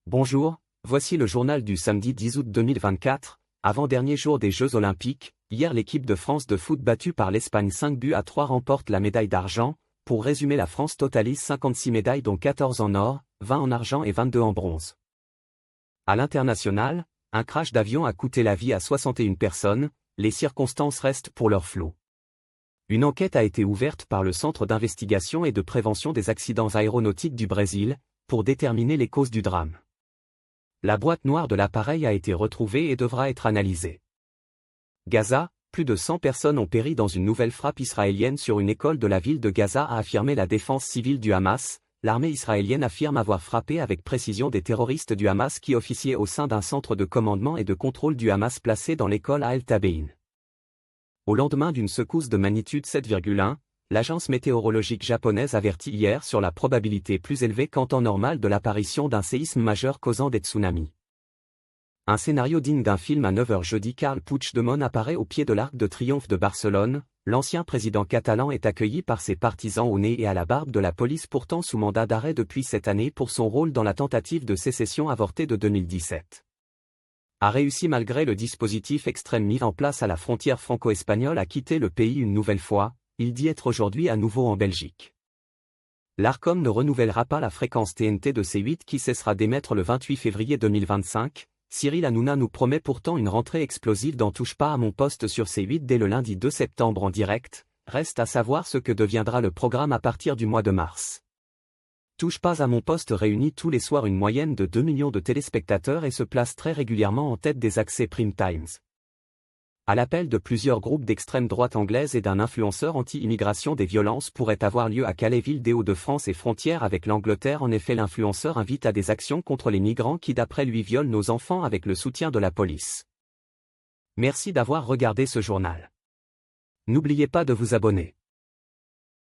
Bonjour, voici le journal du samedi 10 août 2024, avant-dernier jour des Jeux Olympiques. Hier l'équipe de France de foot battue par l'Espagne 5-3 remporte la médaille d'argent. Pour résumer, la France totalise 56 médailles dont 14 en or, 20 en argent et 22 en bronze. À l'international, un crash d'avion a coûté la vie à 61 personnes, les circonstances restent pour l'heure floues. Une enquête a été ouverte par le Centre d'investigation et de prévention des accidents aéronautiques du Brésil, pour déterminer les causes du drame. La boîte noire de l'appareil a été retrouvée et devra être analysée. Gaza, plus de 100 personnes ont péri dans une nouvelle frappe israélienne sur une école de la ville de Gaza, a affirmé la défense civile du Hamas. L'armée israélienne affirme avoir frappé avec précision des terroristes du Hamas qui officiaient au sein d'un centre de commandement et de contrôle du Hamas placé dans l'école à El-Tabein. Au lendemain d'une secousse de magnitude 7,1, l'agence météorologique japonaise avertit hier sur la probabilité plus élevée qu'en temps normal de l'apparition d'un séisme majeur causant des tsunamis. Un scénario digne d'un film à 9h jeudi. Carles Puigdemont apparaît au pied de l'Arc de Triomphe de Barcelone. L'ancien président catalan est accueilli par ses partisans au nez et à la barbe de la police, pourtant sous mandat d'arrêt depuis cette année pour son rôle dans la tentative de sécession avortée de 2017. A réussi malgré le dispositif extrême mis en place à la frontière franco-espagnole à quitter le pays une nouvelle fois. Il dit être aujourd'hui à nouveau en Belgique. L'Arcom ne renouvellera pas la fréquence TNT de C8 qui cessera d'émettre le 28 février 2025. Cyril Hanouna nous promet pourtant une rentrée explosive dans Touche pas à mon poste sur C8 dès le lundi 2 septembre en direct. Reste à savoir ce que deviendra le programme à partir du mois de mars. Touche pas à mon poste réunit tous les soirs une moyenne de 2 millions de téléspectateurs et se place très régulièrement en tête des accès Prime Times. À l'appel de plusieurs groupes d'extrême droite anglaise et d'un influenceur anti-immigration, des violences pourraient avoir lieu à Calais, ville des Hauts-de-France et frontière avec l'Angleterre. En effet, l'influenceur invite à des actions contre les migrants qui d'après lui violent nos enfants avec le soutien de la police. Merci d'avoir regardé ce journal. N'oubliez pas de vous abonner.